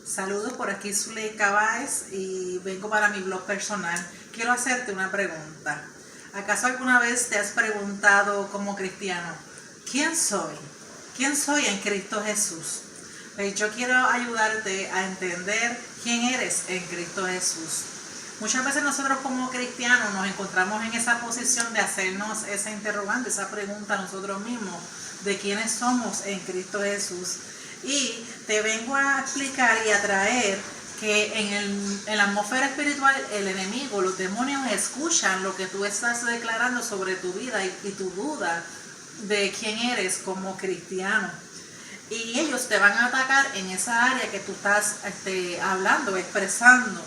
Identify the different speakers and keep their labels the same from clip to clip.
Speaker 1: Saludos, por aquí Zuleika Báez y vengo para mi blog personal. Quiero hacerte una pregunta. ¿Acaso alguna vez te has preguntado como cristiano, ¿quién soy? ¿Quién soy en Cristo Jesús? Pues yo quiero ayudarte a entender quién eres en Cristo Jesús. Muchas veces nosotros como cristianos nos encontramos en esa posición de hacernos esa interrogante, esa pregunta a nosotros mismos de quiénes somos en Cristo Jesús. Y te vengo a explicar y a traer que en la atmósfera espiritual el enemigo, los demonios escuchan lo que tú estás declarando sobre tu vida y tu duda de quién eres como cristiano. Y ellos te van a atacar en esa área que tú estás hablando, expresando.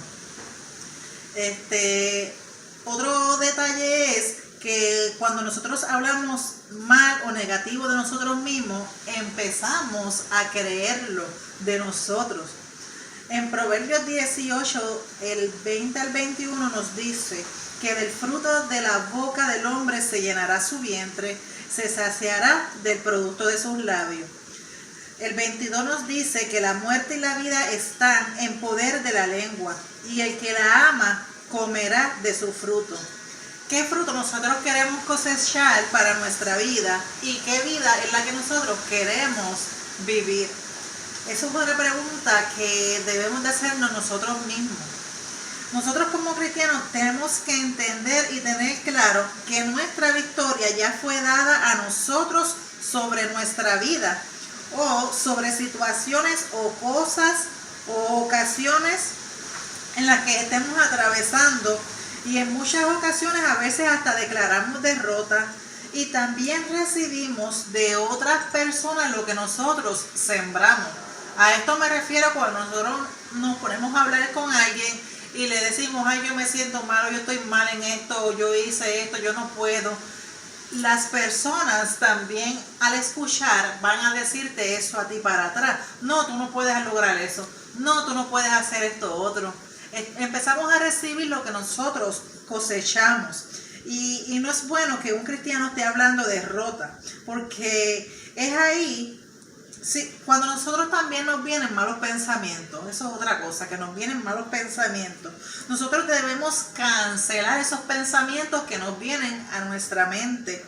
Speaker 1: Otro detalle es que cuando nosotros hablamos mal o negativo de nosotros mismos, empezamos a creerlo de nosotros. En Proverbios 18, el 20 al 21 nos dice que del fruto de la boca del hombre se llenará su vientre, se saciará del producto de sus labios. El 22 nos dice que la muerte y la vida están en poder de la lengua, y el que la ama comerá de su fruto. ¿Qué fruto nosotros queremos cosechar para nuestra vida y qué vida es la que nosotros queremos vivir? Esa es otra pregunta que debemos de hacernos nosotros mismos. Nosotros como cristianos tenemos que entender y tener claro que nuestra victoria ya fue dada a nosotros sobre nuestra vida o sobre situaciones o cosas o ocasiones en las que estemos atravesando, y en muchas ocasiones a veces hasta declaramos derrota y también recibimos de otras personas lo que nosotros sembramos. A esto me refiero cuando nosotros nos ponemos a hablar con alguien y le decimos, ay, yo me siento mal, yo estoy mal en esto, yo hice esto, yo no puedo. Las personas también al escuchar van a decirte eso a ti para atrás. No, tú no puedes lograr eso. No, tú no puedes hacer esto otro. Empezamos a recibir lo que nosotros cosechamos. Y no es bueno que un cristiano esté hablando de derrota, porque es ahí, sí, cuando nosotros también nos vienen malos pensamientos. Eso es otra cosa, que nos vienen malos pensamientos. Nosotros debemos cancelar esos pensamientos que nos vienen a nuestra mente,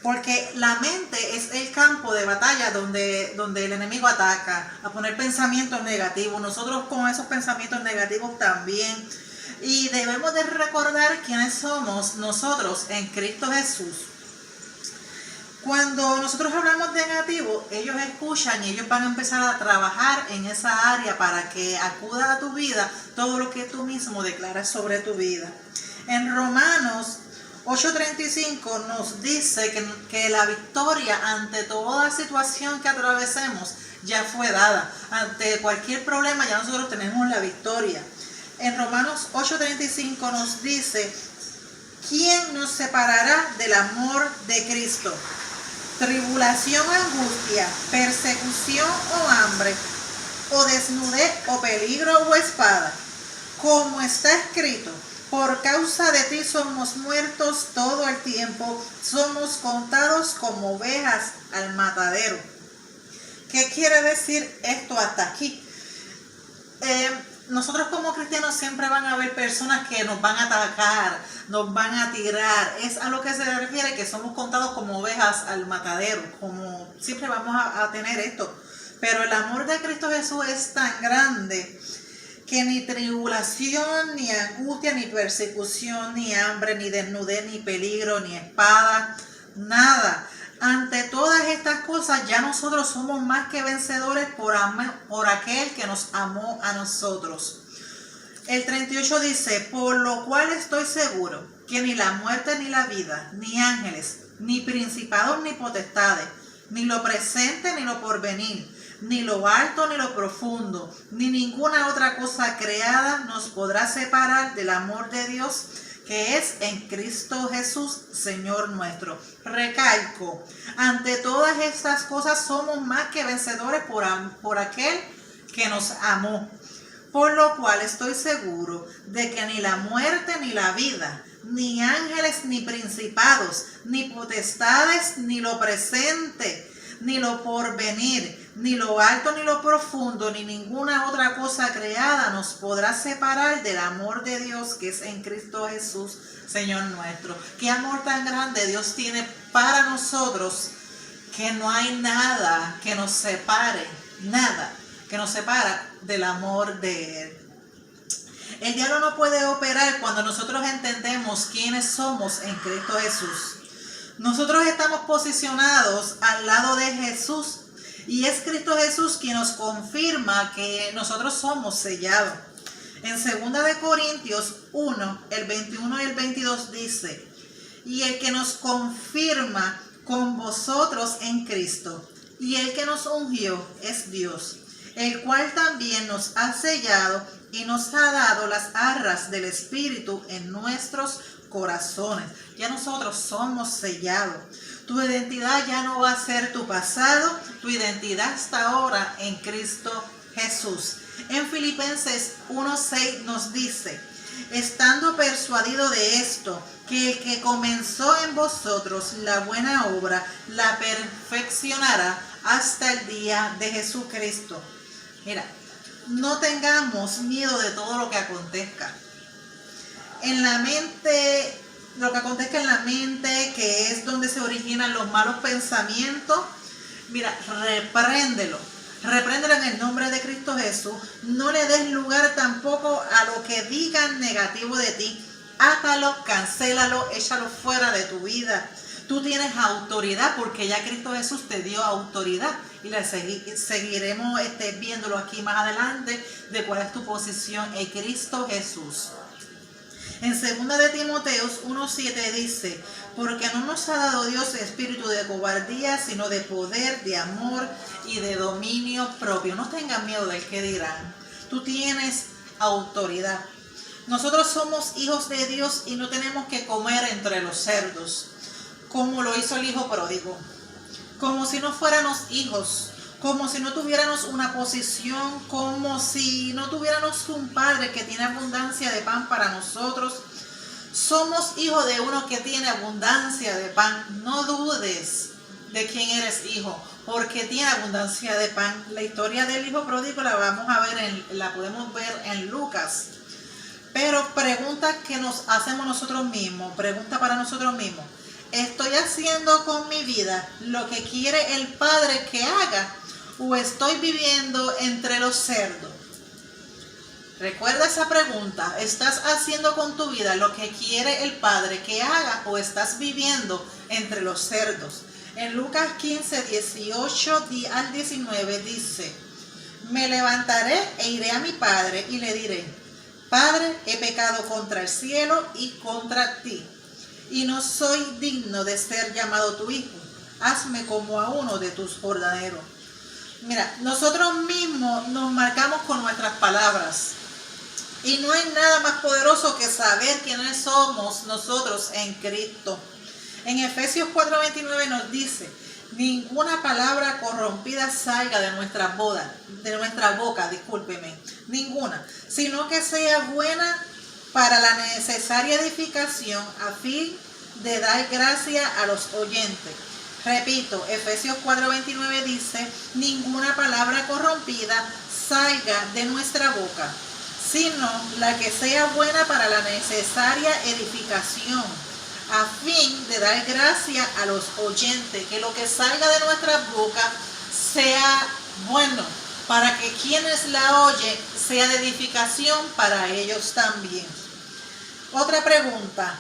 Speaker 1: porque la mente es el campo de batalla donde el enemigo ataca, a poner pensamientos negativos. Nosotros con esos pensamientos negativos también. Y debemos de recordar quiénes somos nosotros en Cristo Jesús. Cuando nosotros hablamos de negativo, ellos escuchan y ellos van a empezar a trabajar en esa área para que acuda a tu vida todo lo que tú mismo declaras sobre tu vida. En Romanos 8:35 nos dice que la victoria ante toda situación que atravesemos ya fue dada. Ante cualquier problema ya nosotros tenemos la victoria. En Romanos 8:35 nos dice, ¿quién nos separará del amor de Cristo? Tribulación, angustia, persecución o hambre, o desnudez o peligro o espada. Como está escrito, por causa de ti somos muertos todo el tiempo, somos contados como ovejas al matadero. ¿Qué quiere decir esto hasta aquí? Nosotros como cristianos siempre van a haber personas que nos van a atacar, nos van a tirar. Es a lo que se refiere que somos contados como ovejas al matadero, como siempre vamos a tener esto. Pero el amor de Cristo Jesús es tan grande que ni tribulación, ni angustia, ni persecución, ni hambre, ni desnudez, ni peligro, ni espada, nada. Ante todas estas cosas ya nosotros somos más que vencedores por aquel que nos amó a nosotros. El 38 dice, por lo cual estoy seguro que ni la muerte ni la vida, ni ángeles, ni principados ni potestades, ni lo presente ni lo porvenir, ni lo alto ni lo profundo, ni ninguna otra cosa creada nos podrá separar del amor de Dios que es en Cristo Jesús, Señor nuestro. Recalco, ante todas estas cosas somos más que vencedores por aquel que nos amó. Por lo cual estoy seguro de que ni la muerte ni la vida, ni ángeles ni principados, ni potestades, ni lo presente, ni lo porvenir, Ni lo alto, ni lo profundo, ni ninguna otra cosa creada nos podrá separar del amor de Dios que es en Cristo Jesús, Señor nuestro. Qué amor tan grande Dios tiene para nosotros, que no hay nada que nos separe, nada que nos separa del amor de Él. El diablo no puede operar cuando nosotros entendemos quiénes somos en Cristo Jesús. Nosotros estamos posicionados al lado de Jesús y es Cristo Jesús quien nos confirma que nosotros somos sellados. En 2 de Corintios 1, el 21 y el 22 dice: y el que nos confirma con vosotros en Cristo, y el que nos ungió es Dios, el cual también nos ha sellado y nos ha dado las arras del Espíritu en nuestros corazones. Ya nosotros somos sellados. Tu identidad ya no va a ser tu pasado, tu identidad está ahora en Cristo Jesús. En Filipenses 1:6 nos dice: estando persuadido de esto, que el que comenzó en vosotros la buena obra, la perfeccionará hasta el día de Jesucristo. Mira, no tengamos miedo de todo lo que acontezca. En la mente, lo que acontezca en la mente, que es donde se originan los malos pensamientos, mira, repréndelo en el nombre de Cristo Jesús. No le des lugar tampoco a lo que digan negativo de ti. Átalo, cancélalo, échalo fuera de tu vida. Tú tienes autoridad porque ya Cristo Jesús te dio autoridad y la seguiremos viéndolo aquí más adelante de cuál es tu posición en Cristo Jesús. En 2 de Timoteo 1:7 dice: porque no nos ha dado Dios espíritu de cobardía, sino de poder, de amor y de dominio propio. No tengas miedo del que dirán. Tú tienes autoridad. Nosotros somos hijos de Dios y no tenemos que comer entre los cerdos, como lo hizo el hijo pródigo. Como si no fuéramos hijos, como si no tuviéramos una posición, como si no tuviéramos un padre que tiene abundancia de pan para nosotros. Somos hijos de uno que tiene abundancia de pan. No dudes de quién eres hijo, porque tiene abundancia de pan. La historia del hijo pródigo la podemos ver en Lucas. Pero pregunta que nos hacemos nosotros mismos, pregunta para nosotros mismos: ¿estoy haciendo con mi vida lo que quiere el Padre que haga, o estoy viviendo entre los cerdos? Recuerda esa pregunta. ¿Estás haciendo con tu vida lo que quiere el Padre que haga, o estás viviendo entre los cerdos? En Lucas 15, 18 al 19 dice: me levantaré e iré a mi padre y le diré: Padre, he pecado contra el cielo y contra ti, y no soy digno de ser llamado tu hijo. Hazme como a uno de tus jordaneros. Mira, nosotros mismos nos marcamos con nuestras palabras, y no hay nada más poderoso que saber quiénes somos nosotros en Cristo. En Efesios 4:29 nos dice: ninguna palabra corrompida salga de nuestra boca, ninguna, sino que sea buena para la necesaria edificación, a fin de dar gracia a los oyentes. Repito, Efesios 4:29 dice: ninguna palabra corrompida salga de nuestra boca, sino la que sea buena para la necesaria edificación, a fin de dar gracia a los oyentes. Que lo que salga de nuestra boca sea bueno, para que quienes la oyen sea de edificación para ellos también. Otra pregunta: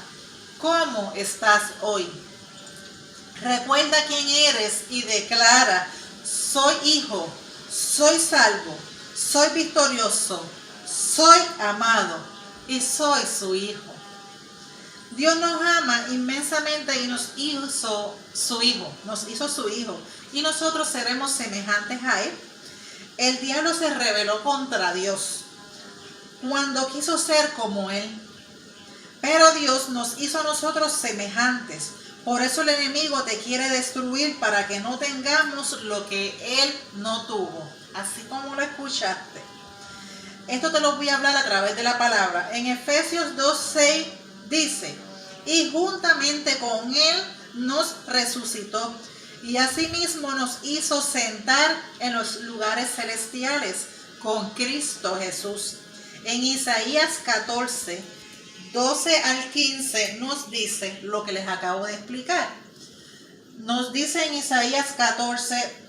Speaker 1: ¿cómo estás hoy? Recuerda quién eres y declara: soy hijo, soy salvo, soy victorioso, soy amado y soy su hijo. Dios nos ama inmensamente y nos hizo su hijo, y nosotros seremos semejantes a Él. El diablo se rebeló contra Dios cuando quiso ser como Él, pero Dios nos hizo a nosotros semejantes. Por eso el enemigo te quiere destruir, para que no tengamos lo que Él no tuvo, así como lo escuchaste. Esto te lo voy a hablar a través de la palabra. En Efesios 2:6 dice: y juntamente con Él nos resucitó y asimismo nos hizo sentar en los lugares celestiales con Cristo Jesús. En Isaías 14, 12 al 15 nos dice lo que les acabo de explicar. Nos dice en Isaías 14,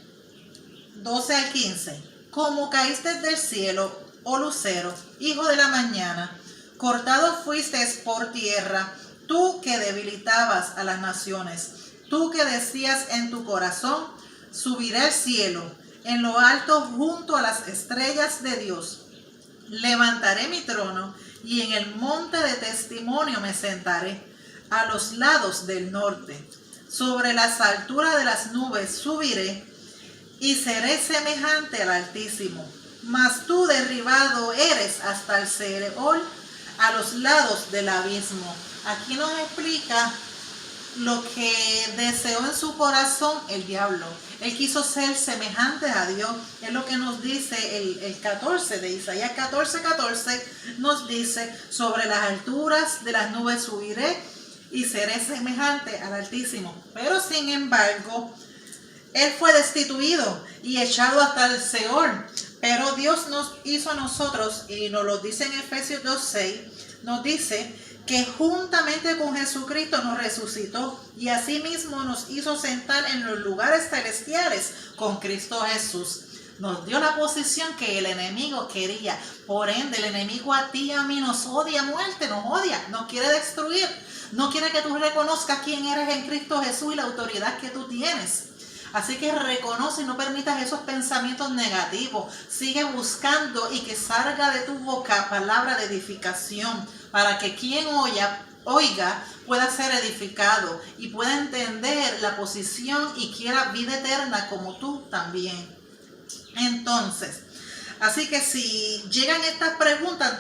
Speaker 1: 12 al 15: como caíste del cielo, oh lucero, hijo de la mañana, cortado fuiste por tierra, tú que debilitabas a las naciones, tú que decías en tu corazón, subiré al cielo, en lo alto junto a las estrellas de Dios. Levantaré mi trono y en el monte de testimonio me sentaré, a los lados del norte. Sobre las alturas de las nubes subiré y seré semejante al Altísimo. Mas tú derribado eres hasta el Seol, a los lados del abismo. Aquí nos explica lo que deseó en su corazón el diablo. Él quiso ser semejante a Dios. Es lo que nos dice el 14 de Isaías 14, 14. Nos dice, sobre las alturas de las nubes subiré y seré semejante al Altísimo. Pero sin embargo, él fue destituido y echado hasta el Seol. Pero Dios nos hizo a nosotros, y nos lo dice en Efesios 2:6, nos dice que juntamente con Jesucristo nos resucitó y asimismo nos hizo sentar en los lugares celestiales con Cristo Jesús. Nos dio la posición que el enemigo quería. Por ende, el enemigo a ti y a mí nos odia a muerte, nos odia, nos quiere destruir. No quiere que tú reconozcas quién eres en Cristo Jesús y la autoridad que tú tienes. Así que reconoce y no permitas esos pensamientos negativos. Sigue buscando y que salga de tu boca palabra de edificación, para que quien oiga pueda ser edificado y pueda entender la posición y quiera vida eterna como tú también. Entonces, así que si llegan estas preguntas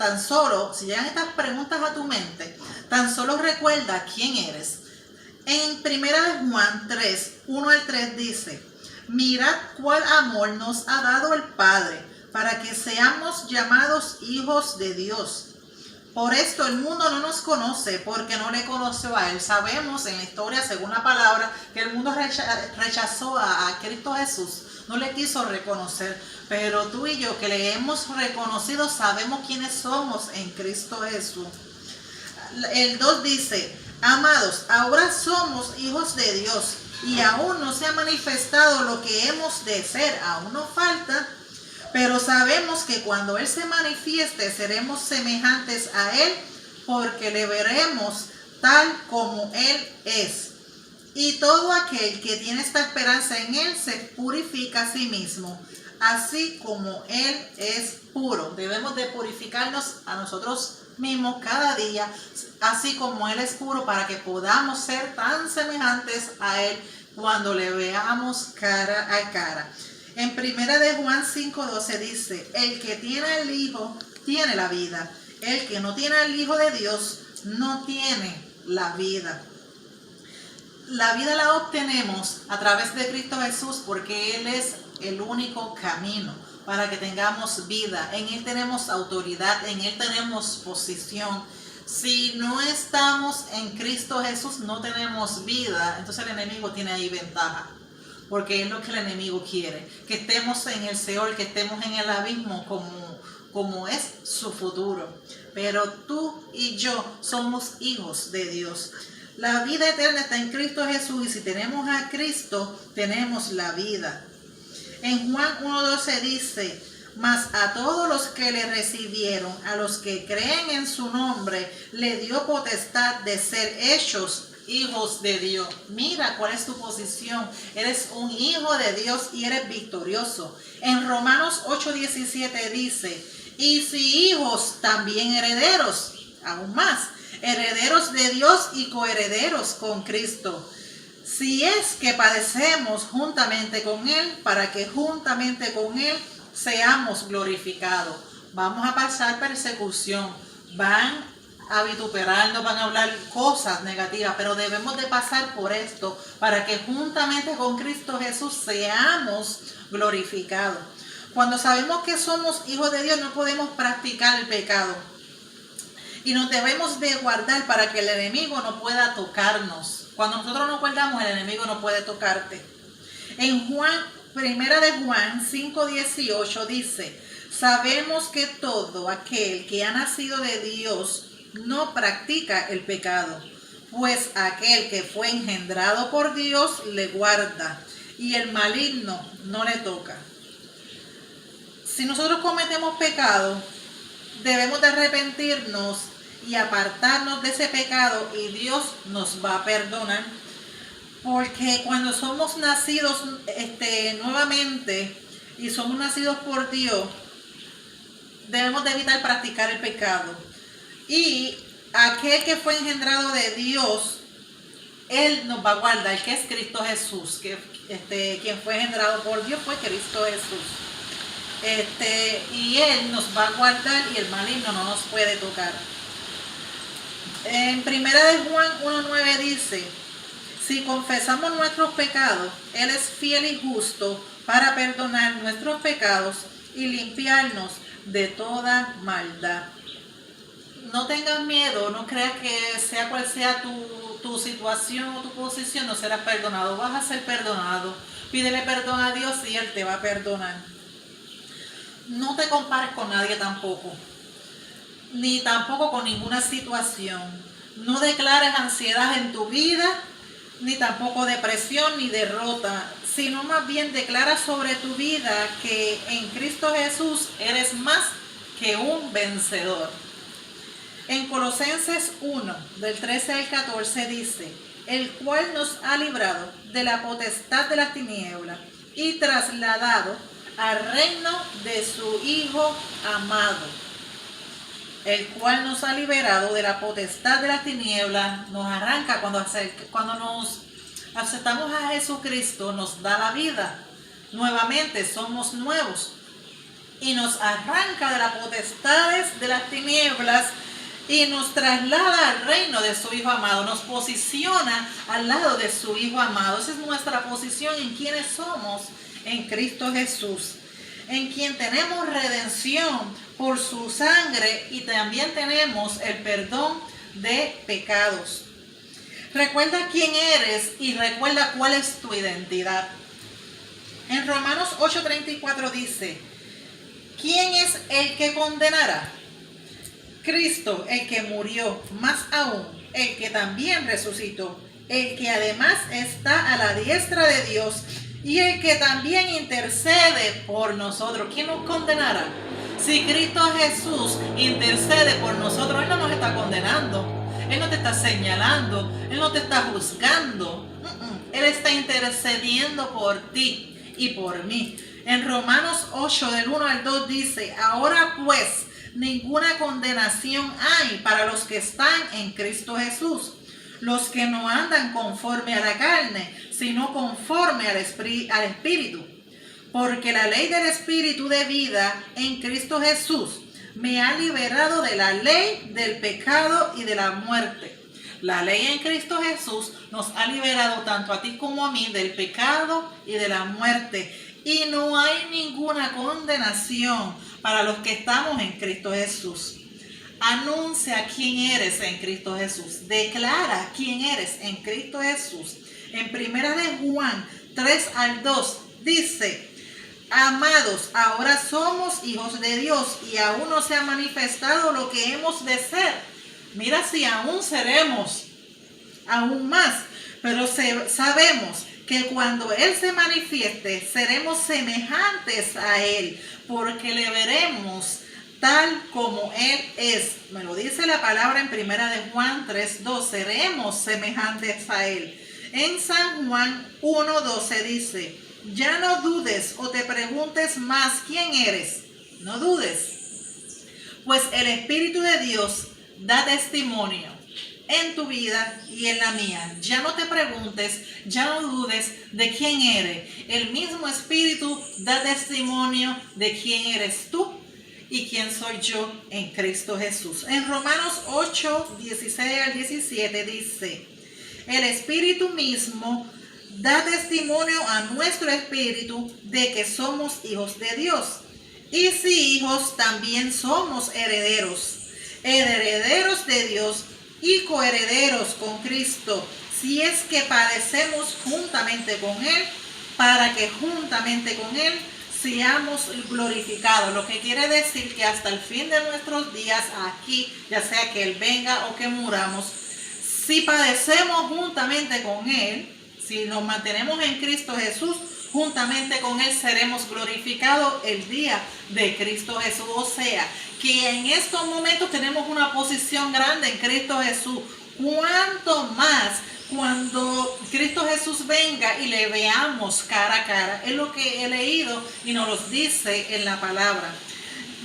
Speaker 1: si llegan estas preguntas a tu mente, tan solo recuerda quién eres. En 1 Juan 3, 1 al 3 dice: mirad cuál amor nos ha dado el Padre, para que seamos llamados hijos de Dios. Por esto el mundo no nos conoce, porque no le conoció a Él. Sabemos en la historia, según la palabra, que el mundo rechazó a Cristo Jesús. No le quiso reconocer. Pero tú y yo, que le hemos reconocido, sabemos quiénes somos en Cristo Jesús. El 2 dice: amados, ahora somos hijos de Dios, y aún no se ha manifestado lo que hemos de ser, aún nos falta, pero sabemos que cuando Él se manifieste seremos semejantes a Él, porque le veremos tal como Él es. Y todo aquel que tiene esta esperanza en Él se purifica a sí mismo, así como Él es puro. Debemos de purificarnos a nosotros mismos cada día, así como Él es puro, para que podamos ser tan semejantes a Él cuando le veamos cara a cara. En 1 Juan 5:12 dice: el que tiene el Hijo tiene la vida. El que no tiene al Hijo de Dios no tiene la vida. La vida la obtenemos a través de Cristo Jesús, porque Él es el único camino para que tengamos vida. En Él tenemos autoridad, en Él tenemos posición. Si no estamos en Cristo Jesús, no tenemos vida. Entonces el enemigo tiene ahí ventaja, porque es lo que el enemigo quiere, que estemos en el Seol, que estemos en el abismo como es su futuro. Pero tú y yo somos hijos de Dios. La vida eterna está en Cristo Jesús, y si tenemos a Cristo, tenemos la vida. En Juan 1:12 dice: mas a todos los que le recibieron, a los que creen en su nombre, le dio potestad de ser hechos hijos de Dios. Mira cuál es tu posición. Eres un hijo de Dios y eres victorioso. En Romanos 8:17 dice: y si hijos, también herederos, aún más, herederos de Dios y coherederos con Cristo. Si es que padecemos juntamente con Él, para que juntamente con Él seamos glorificados. Vamos a pasar persecución, van a vituperarnos, van a hablar cosas negativas, pero debemos de pasar por esto para que juntamente con Cristo Jesús seamos glorificados. Cuando sabemos que somos hijos de Dios, no podemos practicar el pecado, y nos debemos de guardar para que el enemigo no pueda tocarnos. Cuando nosotros nos guardamos, el enemigo no puede tocarte. En Primera de Juan 5:18 dice: sabemos que todo aquel que ha nacido de Dios no practica el pecado, pues aquel que fue engendrado por Dios le guarda, y el maligno no le toca. Si nosotros cometemos pecado, debemos de arrepentirnos y apartarnos de ese pecado, y Dios nos va a perdonar. Porque cuando somos nacidos nuevamente y somos nacidos por Dios, debemos de evitar practicar el pecado. Y aquel que fue engendrado de Dios, Él nos va a guardar, que es Cristo Jesús. Quien fue engendrado por Dios fue Cristo Jesús. Y Él nos va a guardar y el maligno no nos puede tocar. En Primera de Juan 1:9 dice: si confesamos nuestros pecados, Él es fiel y justo para perdonar nuestros pecados y limpiarnos de toda maldad. No tengas miedo, no creas que sea cual sea tu situación o tu posición, no serás perdonado, vas a ser perdonado. Pídele perdón a Dios y Él te va a perdonar. No te compares con nadie tampoco, ni tampoco con ninguna situación. No declares ansiedad en tu vida, ni tampoco depresión ni derrota, sino más bien declara sobre tu vida que en Cristo Jesús eres más que un vencedor. En Colosenses 1, del 13 al 14 dice: el cual nos ha librado de la potestad de las tinieblas y trasladado al reino de su Hijo amado, el cual nos ha liberado de la potestad de las tinieblas. Nos arranca cuando nos aceptamos a Jesucristo, nos da la vida. Nuevamente somos nuevos y nos arranca de las potestades de las tinieblas y nos traslada al reino de su Hijo amado, nos posiciona al lado de su Hijo amado. Esa es nuestra posición en quienes somos en Cristo Jesús, en quien tenemos redención por su sangre y también tenemos el perdón de pecados. Recuerda quién eres y recuerda cuál es tu identidad. En Romanos 8:34 dice: ¿quién es el que condenará? Cristo, el que murió, más aún, el que también resucitó, el que además está a la diestra de Dios y el que también intercede por nosotros. ¿Quién nos condenará? Si Cristo Jesús intercede por nosotros, Él no nos está condenando, Él no te está señalando, Él no te está juzgando. Él está intercediendo por ti y por mí. En Romanos 8, del 1 al 2 dice: ahora pues, ninguna condenación hay para los que están en Cristo Jesús, los que no andan conforme a la carne, sino conforme al Espíritu. Porque la ley del Espíritu de vida en Cristo Jesús me ha liberado de la ley del pecado y de la muerte. La ley en Cristo Jesús nos ha liberado tanto a ti como a mí del pecado y de la muerte. Y no hay ninguna condenación para los que estamos en Cristo Jesús. Anuncia quién eres en Cristo Jesús. Declara quién eres en Cristo Jesús. En Primera de Juan 3 al 2 dice: amados, ahora somos hijos de Dios y aún no se ha manifestado lo que hemos de ser. Mira, si aún seremos, aún más, pero sabemos que cuando Él se manifieste, seremos semejantes a Él, porque le veremos tal como Él es. Me lo dice la palabra en Primera de Juan 3:2, seremos semejantes a Él. En San Juan 1:12 dice: ya no dudes o te preguntes más quién eres. No dudes, pues el Espíritu de Dios da testimonio en tu vida y en la mía. Ya no te preguntes, ya no dudes de quién eres. El mismo Espíritu da testimonio de quién eres tú y quién soy yo en Cristo Jesús. En Romanos 8, 16 al 17 dice: el Espíritu mismo da testimonio a nuestro espíritu de que somos hijos de Dios. Y si hijos, también somos herederos, herederos de Dios y coherederos con Cristo, si es que padecemos juntamente con Él, para que juntamente con Él seamos glorificados, lo que quiere decir que hasta el fin de nuestros días aquí, ya sea que Él venga o que muramos, si padecemos juntamente con Él, si nos mantenemos en Cristo Jesús, juntamente con Él seremos glorificados el día de Cristo Jesús. O sea, que en estos momentos tenemos una posición grande en Cristo Jesús. ¿Cuánto más cuando Cristo Jesús venga y le veamos cara a cara? Es lo que he leído y nos lo dice en la palabra.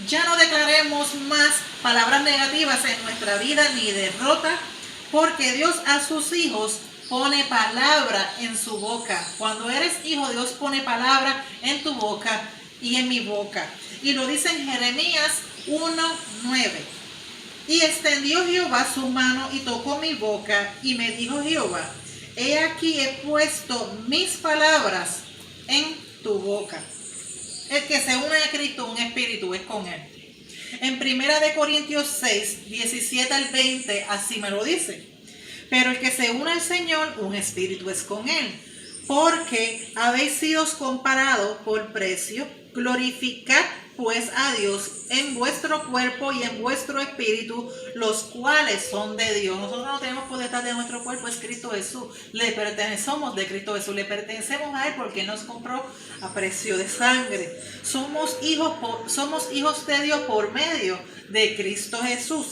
Speaker 1: Ya no declaremos más palabras negativas en nuestra vida ni derrota, porque Dios a sus hijos pone palabra en su boca. Cuando eres hijo, Dios pone palabra en tu boca y en mi boca. Y lo dice en Jeremías 1:9. Y extendió Jehová su mano y tocó mi boca, y me dijo Jehová: he aquí he puesto mis palabras en tu boca. El que se une a Cristo, un espíritu, es con Él. En 1 Corintios 6, 17 al 20, así me lo dice. Pero el que se une al Señor, un espíritu es con Él. Porque habéis sido comparados por precio, glorificad pues a Dios en vuestro cuerpo y en vuestro espíritu, los cuales son de Dios. Nosotros no tenemos potestad de nuestro cuerpo, es Cristo Jesús. Le pertenecemos de Cristo Jesús, le pertenecemos a Él porque nos compró a precio de sangre. Somos hijos de Dios por medio de Cristo Jesús.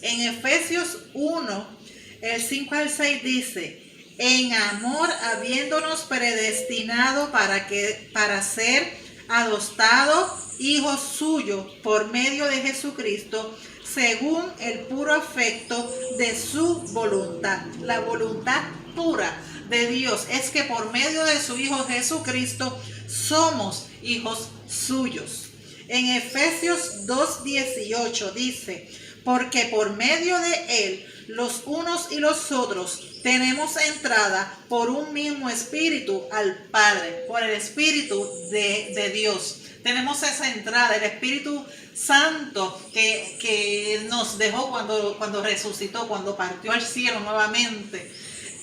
Speaker 1: En Efesios 1, el 5 al 6 dice: en amor habiéndonos predestinado para ser adoptados hijos suyos por medio de Jesucristo, según el puro afecto de su voluntad. La voluntad pura de Dios es que por medio de su Hijo Jesucristo somos hijos suyos. En Efesios 2:18 dice: porque por medio de Él los unos y los otros tenemos entrada por un mismo espíritu al Padre, por el Espíritu de Dios. Tenemos esa entrada, el Espíritu Santo que nos dejó cuando resucitó, cuando partió al cielo nuevamente.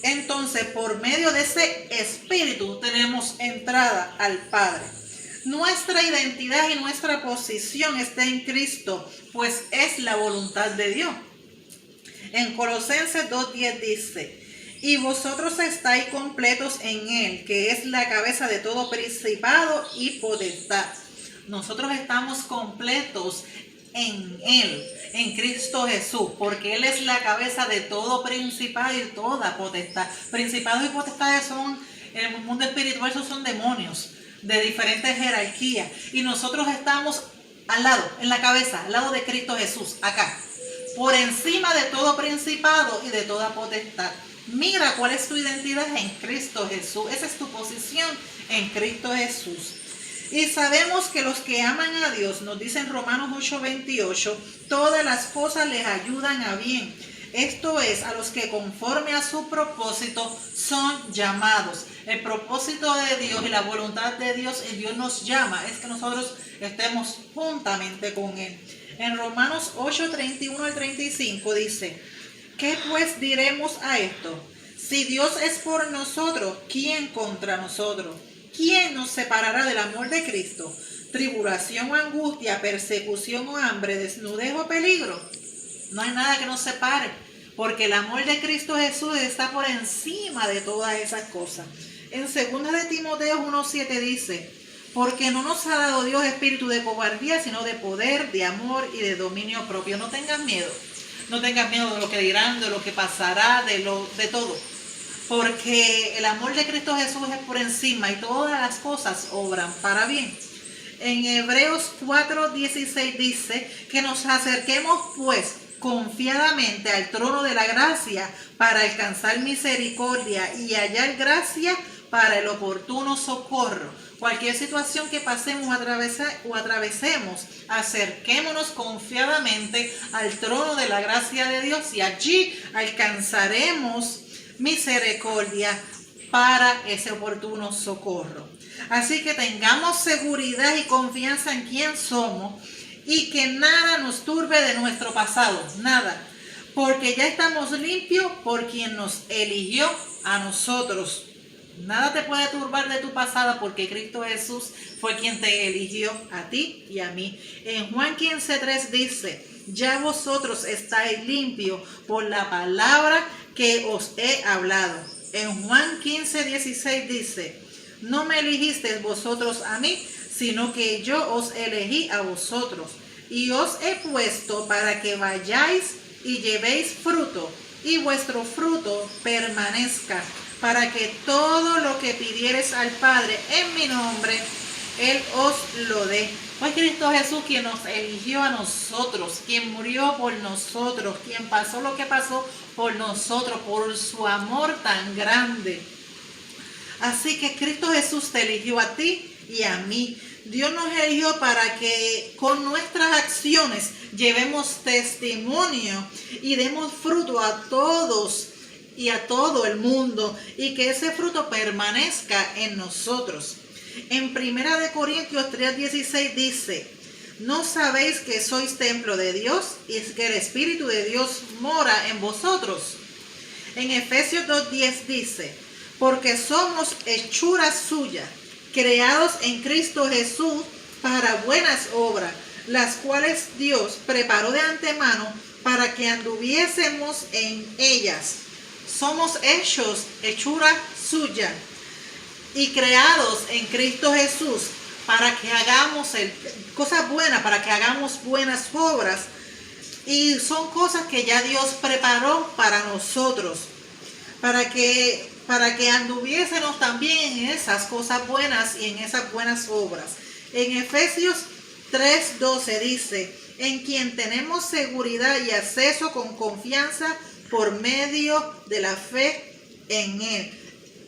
Speaker 1: Entonces, por medio de ese Espíritu tenemos entrada al Padre. Nuestra identidad y nuestra posición está en Cristo, pues es la voluntad de Dios. En Colosenses 2:10 dice: y vosotros estáis completos en Él, que es la cabeza de todo principado y potestad. Nosotros estamos completos en Él, en Cristo Jesús, porque Él es la cabeza de todo principado y toda potestad. Principados y potestades son, en el mundo espiritual, son demonios de diferentes jerarquías. Y nosotros estamos al lado, en la cabeza, al lado de Cristo Jesús, acá, por encima de todo principado y de toda potestad. Mira cuál es tu identidad en Cristo Jesús. Esa es tu posición en Cristo Jesús. Y sabemos que los que aman a Dios, nos dice en Romanos 8:28, todas las cosas les ayudan a bien. Esto es, a los que conforme a su propósito son llamados. El propósito de Dios y la voluntad de Dios, y Dios nos llama, es que nosotros estemos juntamente con Él. En Romanos 8:31 al 35 dice: ¿qué pues diremos a esto? Si Dios es por nosotros, ¿quién contra nosotros? ¿Quién nos separará del amor de Cristo? ¿Tribulación o angustia, persecución o hambre, desnudez o peligro? No hay nada que nos separe, porque el amor de Cristo Jesús está por encima de todas esas cosas. En 2 de Timoteo 1:7 dice: porque no nos ha dado Dios espíritu de cobardía, sino de poder, de amor y de dominio propio. No tengas miedo. No tengas miedo de lo que dirán, de lo que pasará, de todo. Porque el amor de Cristo Jesús es por encima y todas las cosas obran para bien. En Hebreos 4:16 dice que nos acerquemos pues confiadamente al trono de la gracia para alcanzar misericordia y hallar gracia para el oportuno socorro. Cualquier situación que pasemos o atravesemos, acerquémonos confiadamente al trono de la gracia de Dios y allí alcanzaremos misericordia para ese oportuno socorro. Así que tengamos seguridad y confianza en quién somos y que nada nos turbe de nuestro pasado, nada, porque ya estamos limpios por quien nos eligió a nosotros. Nada te puede turbar de tu pasado porque Cristo Jesús fue quien te eligió a ti y a mí. En Juan 15:3 dice, ya vosotros estáis limpios por la palabra que os he hablado. En Juan 15:16 dice, no me elegisteis vosotros a mí, sino que yo os elegí a vosotros y os he puesto para que vayáis y llevéis fruto y vuestro fruto permanezca, para que todo lo que pidiereis al Padre en mi nombre, Él os lo dé. Fue Cristo Jesús quien nos eligió a nosotros, quien murió por nosotros, quien pasó lo que pasó por nosotros, por su amor tan grande. Así que Cristo Jesús te eligió a ti y a mí. Dios nos eligió para que con nuestras acciones llevemos testimonio y demos fruto a todos y a todo el mundo, y que ese fruto permanezca en nosotros. En 1 Corintios 3:16 dice, ¿no sabéis que sois templo de Dios y que el Espíritu de Dios mora en vosotros? En Efesios 2:10 dice, porque somos hechura suya, creados en Cristo Jesús para buenas obras, las cuales Dios preparó de antemano para que anduviésemos en ellas. Somos hechos, hechura suya, y creados en Cristo Jesús para que hagamos cosas buenas, para que hagamos buenas obras. Y son cosas que ya Dios preparó para nosotros, para que anduviésemos también en esas cosas buenas y en esas buenas obras. En Efesios 3:12 dice, en quien tenemos seguridad y acceso con confianza por medio de la fe en Él.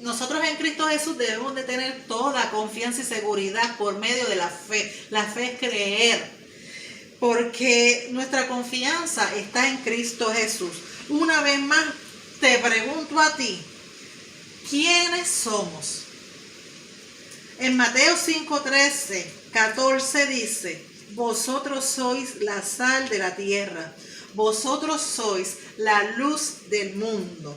Speaker 1: Nosotros en Cristo Jesús debemos de tener toda confianza y seguridad por medio de la fe. La fe es creer, porque nuestra confianza está en Cristo Jesús. Una vez más te pregunto a ti, ¿quiénes somos? En Mateo 5:13, 14 dice, vosotros sois la sal de la tierra, vosotros sois la luz del mundo.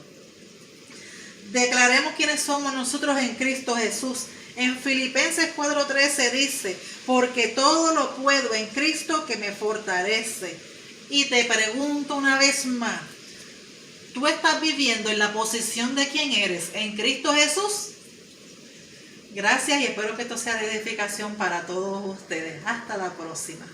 Speaker 1: Declaremos quiénes somos nosotros en Cristo Jesús. En Filipenses 4:13 dice, porque todo lo puedo en Cristo que me fortalece. Y te pregunto una vez más, ¿tú estás viviendo en la posición de quién eres en Cristo Jesús? Gracias y espero que esto sea de edificación para todos ustedes. Hasta la próxima.